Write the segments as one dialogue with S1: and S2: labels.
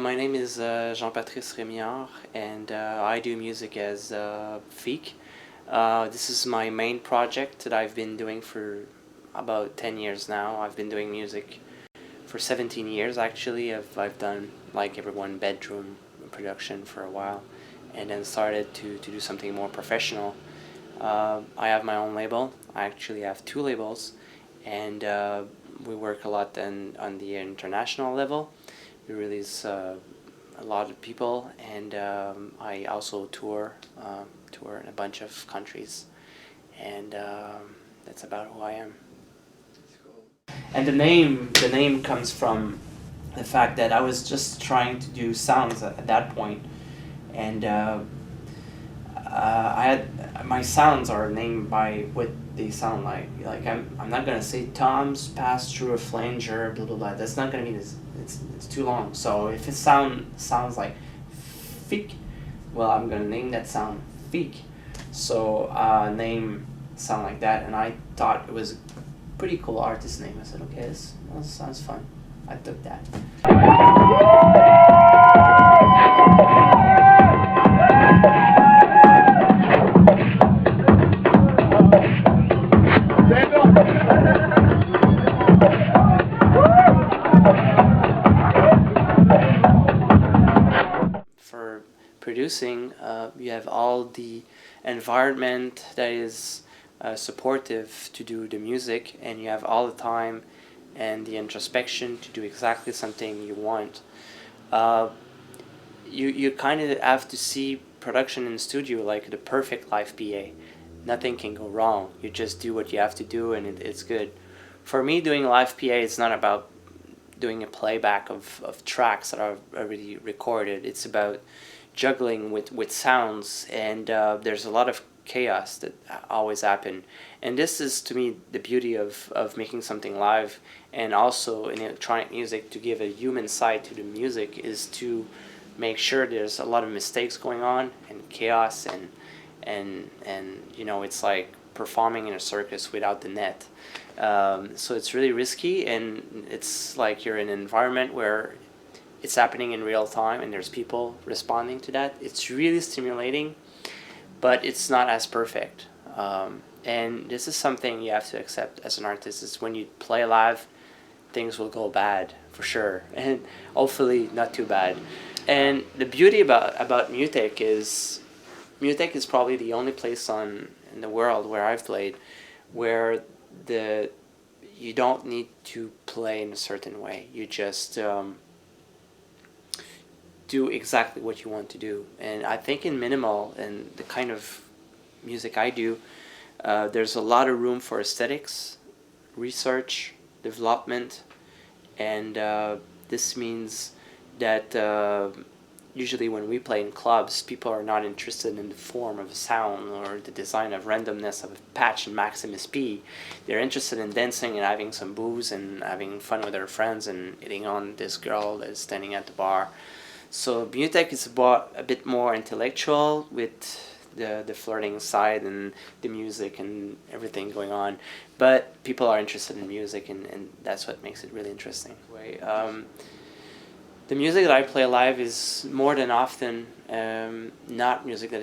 S1: My name is Jean-Patrice Rémiard, and I do music as Pheek. This is my main project that I've been doing for about 10 years now. I've been doing music for 17 years actually. I've done like everyone bedroom production for a while, and then started to do something more professional. I have my own label. I actually have two labels, and we work a lot on the international level. We release a lot of people, and I also tour in a bunch of countries, and that's about who I am. And the name comes from the fact that I was just trying to do sounds at that point, and I had my sounds are named by what they sound like. Like I'm not gonna say Tom's passed through a flanger, blah blah blah. That's not gonna be this. It's too long. So if it sounds like Pheek, well, I'm gonna name that sound Pheek. So name sound like that, and I thought it was a pretty cool artist name. I said, okay, this sounds fun. I took that. For producing, you have all the environment that is supportive to do the music, and you have all the time and the introspection to do exactly something you want. You kind of have to see production in the studio like the perfect live PA. Nothing can go wrong. You just do what you have to do, and it's good. For me, doing live PA, it's not about doing a playback of tracks that are already recorded. It's about juggling with sounds, and there's a lot of chaos that always happen. And this is, to me, the beauty of making something live, and also in electronic music, to give a human side to the music, is to make sure there's a lot of mistakes going on and chaos, and you know, it's like performing in a circus without the net. So it's really risky, and it's like you're in an environment where it's happening in real time and there's people responding to that. It's really stimulating, but it's not as perfect. And this is something you have to accept as an artist, is when you play live, things will go bad for sure, and hopefully not too bad. And the beauty about Mutek is probably the only place in the world where I've played where you don't need to play in a certain way. You just do exactly what you want to do. And I think in minimal and the kind of music I do, there's a lot of room for aesthetics, research, development, and this means that usually when we play in clubs, people are not interested in the form of a sound or the design of randomness of a patch in Maximus P. They're interested in dancing and having some booze and having fun with their friends and hitting on this girl that is standing at the bar. So Mutek is about a bit more intellectual, with the flirting side and the music and everything going on, but people are interested in music, and that's what makes it really interesting. The music that I play live is more than often not music that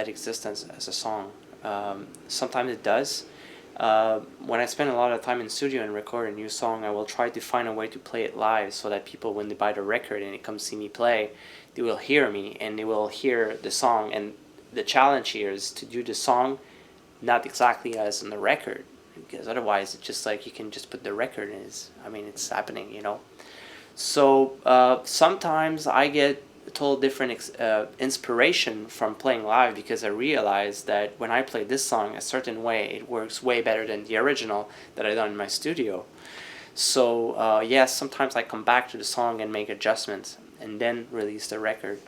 S1: exists as a song. Sometimes it does. When I spend a lot of time in studio and record a new song, I will try to find a way to play it live, so that people, when they buy the record and they come see me play, they will hear me and they will hear the song. And the challenge here is to do the song not exactly as in the record, because otherwise it's just like you can just put the record in. It's happening, you know. So sometimes I get a total different inspiration from playing live, because I realize that when I play this song a certain way, it works way better than the original that I done in my studio. So yes, sometimes I come back to the song and make adjustments and then release the record.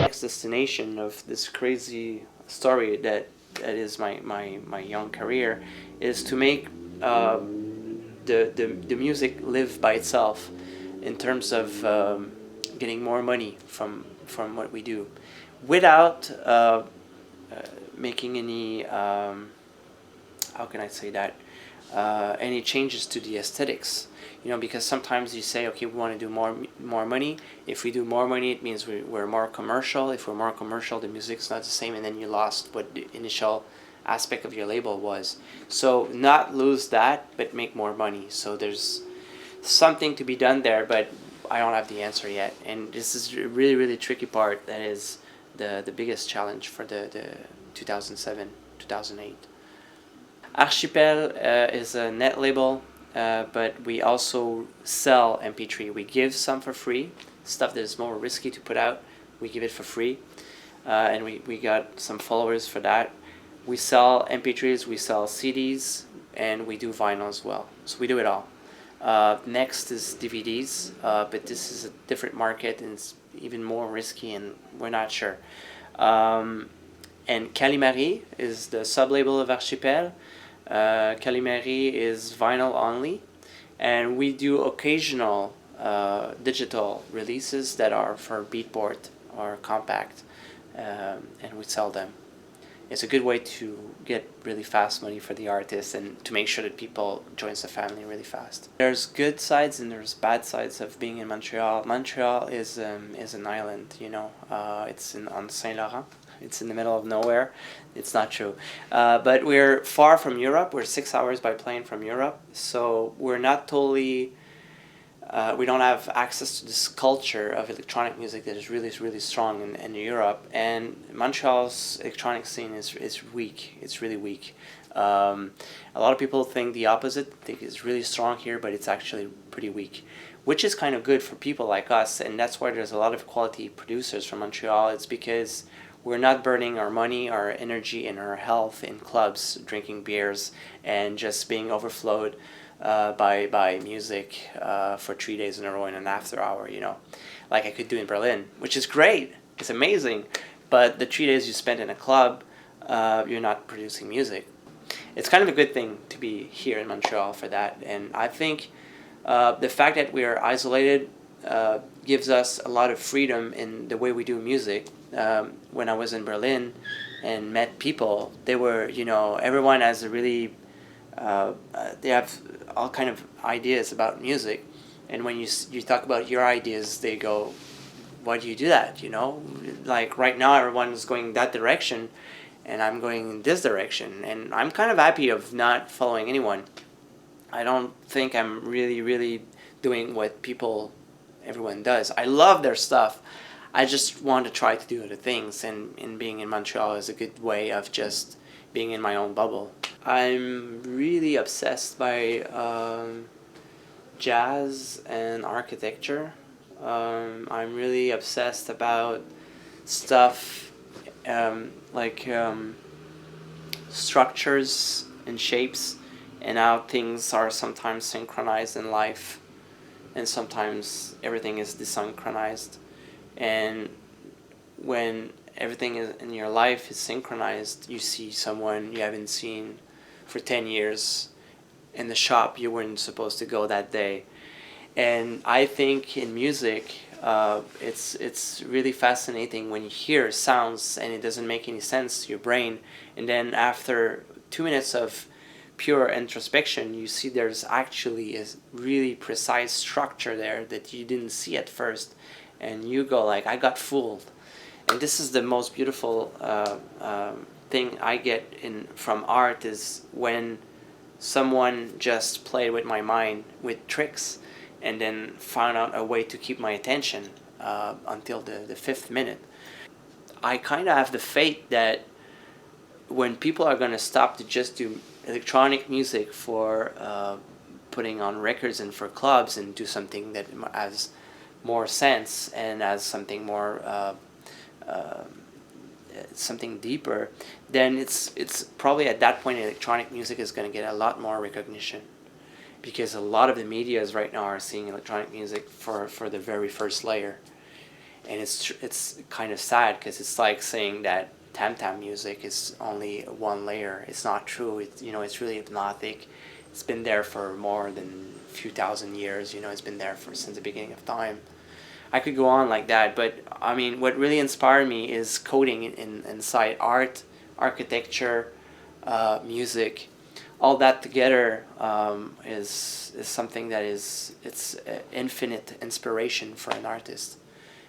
S1: Next destination of this crazy story that that is my young career, is to make the music live by itself in terms of getting more money from what we do, without making any how can I say that, any changes to the aesthetics. Because sometimes you say, okay, we want to do more money. If we do more money, it means we're more commercial. If we're more commercial, the music's not the same, and then you lost what the initial aspect of your label was. So not lose that, but make more money. So there's something to be done there, but I don't have the answer yet. And this is a really, really tricky part. That is the biggest challenge for the 2007, 2008. Archipel is a net label, but we also sell MP3. We give some for free, stuff that is more risky to put out. We give it for free, and we got some followers for that. We sell MP3s, we sell CDs, and we do vinyl as well. So we do it all. Next is DVDs, but this is a different market and it's even more risky, and we're not sure. And Calimari is the sub-label of Archipel. Calimari is vinyl only, and we do occasional digital releases that are for beatport or compact, and we sell them. It's a good way to get really fast money for the artist and to make sure that people joins the family really fast. There's good sides and there's bad sides of being in Montreal. Montreal is an island, it's on Saint Laurent. It's in the middle of nowhere. It's not true. But we're far from Europe. We're 6 hours by plane from Europe. So we're not totally... we don't have access to this culture of electronic music that is really, really strong in Europe. And Montreal's electronic scene is weak. It's really weak. A lot of people think the opposite. Think it's really strong here, but it's actually pretty weak, which is kind of good for people like us. And that's why there's a lot of quality producers from Montreal. It's because we're not burning our money, our energy, and our health in clubs, drinking beers, and just being overflowed by music for 3 days in a row in an after hour, like I could do in Berlin, which is great. It's amazing. But the 3 days you spend in a club, you're not producing music. It's kind of a good thing to be here in Montreal for that. And I think the fact that we are isolated gives us a lot of freedom in the way we do music. When I was in Berlin and met people, they were, everyone has a really, they have all kind of ideas about music. And when you talk about your ideas, they go, why do you do that? Like right now everyone's going that direction and I'm going in this direction. And I'm kind of happy of not following anyone. I don't think I'm really, really doing what everyone does. I love their stuff. I just want to try to do other things, and being in Montreal is a good way of just being in my own bubble. I'm really obsessed by jazz and architecture. I'm really obsessed about stuff like structures and shapes, and how things are sometimes synchronized in life, and sometimes everything is desynchronized. And when everything in your life is synchronized, you see someone you haven't seen for 10 years in the shop you weren't supposed to go that day. And I think in music, it's really fascinating when you hear sounds and it doesn't make any sense to your brain, and then after 2 minutes of pure introspection, you see there's actually a really precise structure there that you didn't see at first, and you go like, I got fooled. And this is the most beautiful thing I get from art, is when someone just played with my mind with tricks and then found out a way to keep my attention until the 5th minute. I kind of have the faith that when people are going to stop to just do electronic music for putting on records and for clubs, and do something that has more sense and has something more something deeper, then it's probably at that point electronic music is going to get a lot more recognition, because a lot of the medias right now are seeing electronic music for the very first layer. And it's kind of sad, because it's like saying that tam tam music is only one layer. It's not true. It's, you know, it's really hypnotic. It's been there for more than a few thousand years. You know, it's been there for since the beginning of time. I could go on like that, but I mean, what really inspired me is coding inside art, architecture, music, all that together is something that is it's infinite inspiration for an artist.